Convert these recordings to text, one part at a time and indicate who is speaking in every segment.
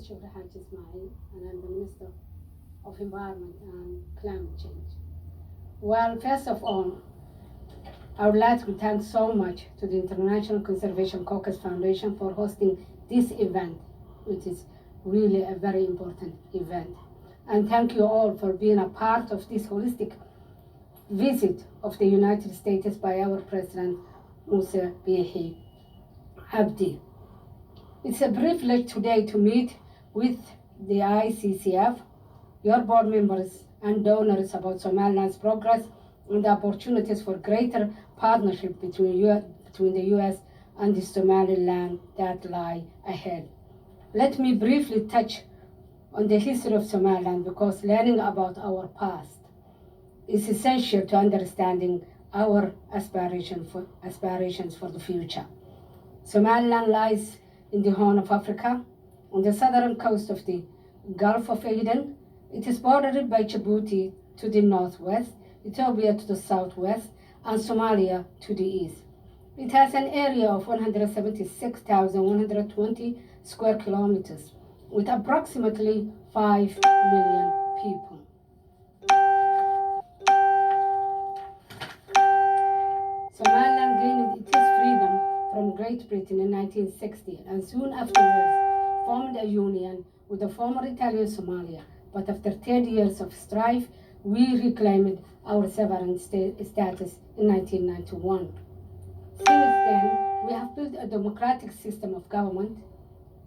Speaker 1: is Shukri Xaaji Ismaaciil, and I'm the Minister of Environment and Climate Change. Well, first of all, I would like to thank so much to the International Conservation Cocos Foundation for hosting this event, which is really a very important event. And thank you all for being a part of this holistic visit of the United States by our President, Musa Bihi Abdi. It's a privilege today to meet with the ICCF, your board members and donors about Somaliland's progress and the opportunities for greater partnership between the US and the Somaliland that lie ahead. Let me briefly touch on the history of Somaliland because learning about our past is essential to understanding our aspirations for the future. Somaliland lies in the Horn of Africa, on the southern coast of the Gulf of Aden. It is bordered by Djibouti to the northwest, Ethiopia to the southwest, and Somalia to the east. It has an area of 176,120 square kilometers, with approximately 5 million people. Somaliland gained its freedom from Great Britain in 1960 and soon afterwards formed a union with the former Italian Somalia. But after 30 years of strife, we reclaimed our sovereign status in 1991. Since then, we have built a democratic system of government,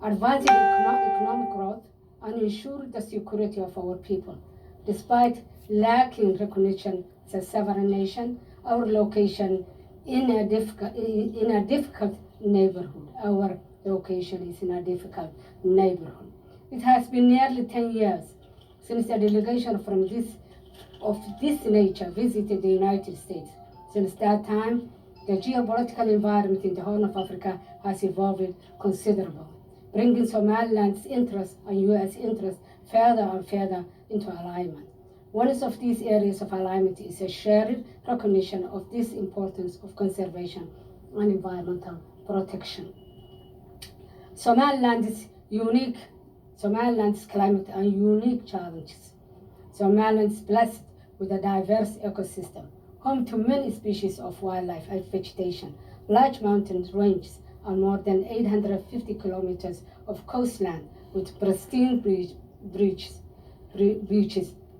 Speaker 1: advanced economic growth, and ensured the security of our people. Despite lacking recognition as a sovereign nation, our location in a difficult neighborhood. Our location is in a difficult neighborhood. It has been nearly 10 years since a delegation of this nature visited the United States. Since that time, the geopolitical environment in the Horn of Africa has evolved considerably, bringing Somaliland's interests and U.S. interests further and further into alignment. One of these areas of alignment is a shared recognition of this importance of conservation and environmental protection. Somaliland's climate and unique challenges. Somaliland is blessed with a diverse ecosystem, home to many species of wildlife and vegetation, large mountain ranges, and more than 850 kilometers of coastline with pristine beaches,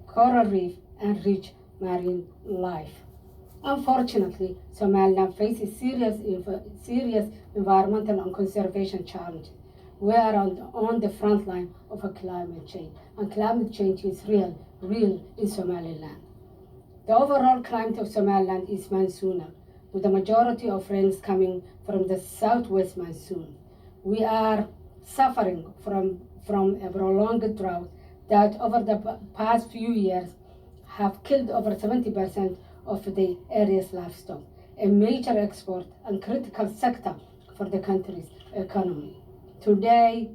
Speaker 1: coral reef, and rich marine life. Unfortunately, Somaliland faces serious environmental and conservation challenges. We are on the front line of a climate change, and climate change is real in Somaliland. The overall climate of Somaliland is monsoonal, with the majority of rains coming from the southwest monsoon. We are suffering from a prolonged drought that over the past few years have killed over 70% of the area's livestock, a major export and critical sector for the country's economy. Today,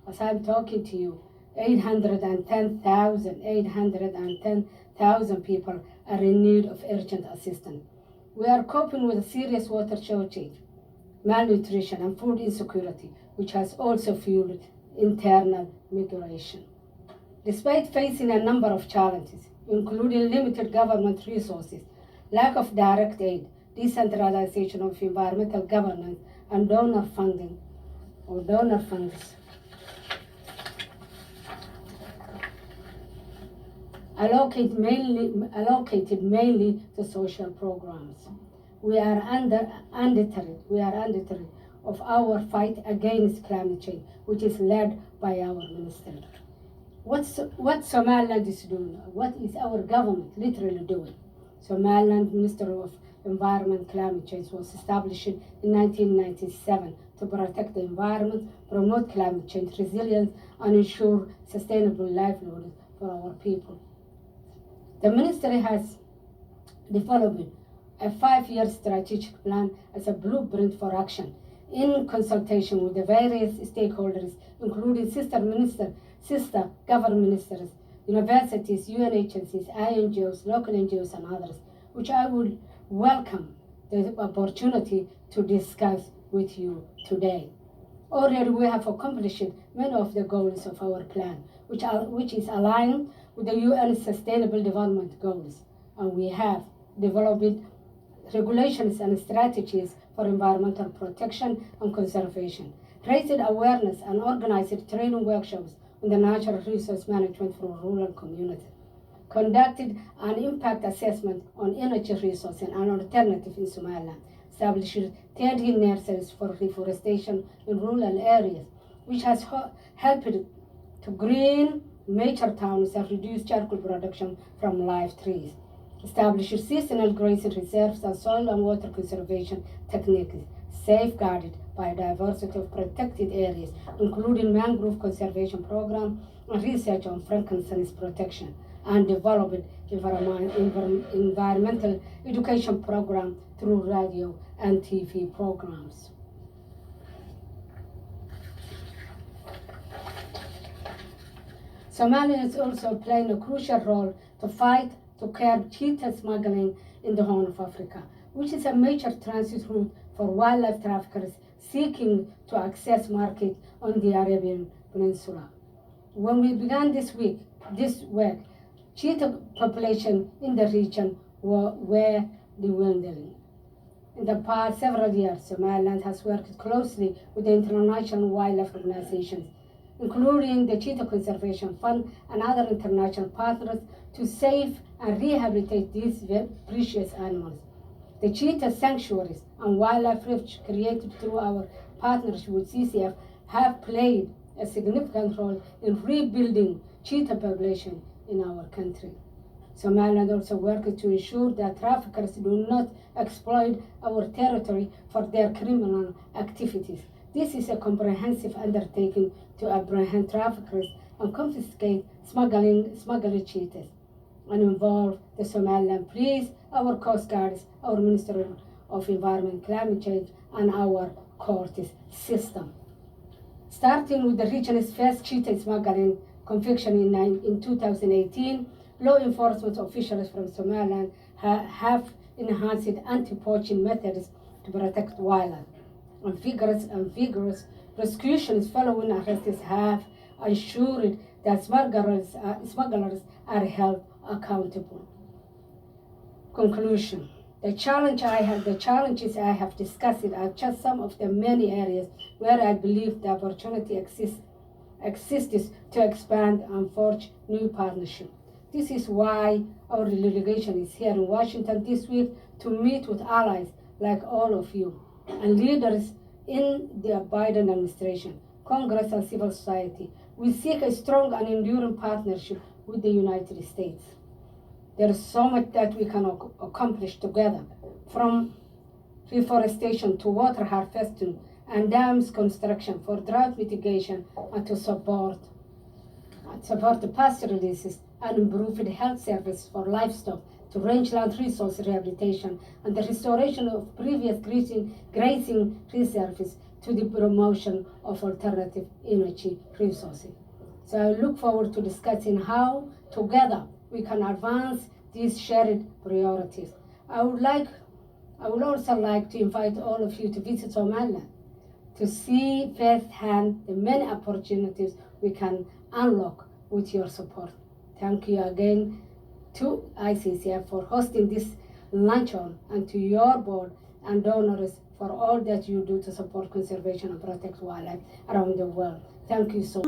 Speaker 1: as I'm talking to you, 810,000 people are in need of urgent assistance. We are coping with a serious water shortage, malnutrition, and food insecurity, which has also fueled internal migration. Despite facing a number of challenges, including limited government resources, lack of direct aid, decentralization of environmental governance, and donor funds allocated mainly to social programs. We are undeterred of our fight against climate change, which is led by our minister. What Somaliland is doing? What is our government literally doing? Somaliland Minister of Environment and Climate Change was established in 1997 to protect the environment, promote climate change resilience, and ensure sustainable livelihoods for our people. The ministry has developed a 5-year strategic plan as a blueprint for action in consultation with the various stakeholders, including sister government ministers, universities, UN agencies, INGOs, local NGOs, and others, which I would welcome the opportunity to discuss with you today. Already we have accomplished many of the goals of our plan, which is aligned with the UN Sustainable Development Goals, and we have developed regulations and strategies for environmental protection and conservation, raised awareness and organized training workshops on the natural resource management for rural communities, conducted an impact assessment on energy resources and alternatives in Somaliland, established 30 nurseries for reforestation in rural areas, which has helped to green major towns and reduce charcoal production from live trees, established seasonal grazing reserves and soil and water conservation techniques, safeguarded biodiversity of protected areas, including mangrove conservation program and research on frankincense protection, and developed environmental education program through radio and TV programs. Somalia is also playing a crucial role to fight to curb cheetah smuggling in the Horn of Africa, which is a major transit route for wildlife traffickers seeking to access market on the Arabian Peninsula. When we began this work, cheetah population in the region were dwindling. In the past several years, Somaliland has worked closely with the international wildlife organizations, including the Cheetah Conservation Fund and other international partners, to save and rehabilitate these precious animals. The cheetah sanctuaries and wildlife refuge created through our partnership with CCF have played a significant role in rebuilding cheetah population in our country. Somaliland also works to ensure that traffickers do not exploit our territory for their criminal activities. This is a comprehensive undertaking to apprehend traffickers and confiscate smuggling cheetahs, and involve the Somaliland Police, our Coast Guards, our Ministry of Environment, Climate Change, and our court system. Starting with the region's first cheetah smuggling conviction in 2018, law enforcement officials from Somaliland have enhanced anti-poaching methods to protect wildlife. And vigorous prosecutions following arrests have ensured that smugglers are held accountable. Conclusion. The challenges I have discussed are just some of the many areas where I believe the opportunity exists to expand and forge new partnerships. This is why our delegation is here in Washington this week to meet with allies like all of you and leaders in the Biden administration, Congress, and civil society. We seek a strong and enduring partnership with the United States. There is so much that we can accomplish together, from reforestation to water harvesting and dams construction for drought mitigation, and to support the pasture releases and improved health services for livestock, to rangeland resource rehabilitation and the restoration of previous grazing reserves, to the promotion of alternative energy resources. So I look forward to discussing how together we can advance these shared priorities. I would also like to invite all of you to visit Somaliland to see firsthand the many opportunities we can unlock with your support. Thank you again to ICCF for hosting this luncheon, and to your board and donors for all that you do to support conservation and protect wildlife around the world. Thank you so much.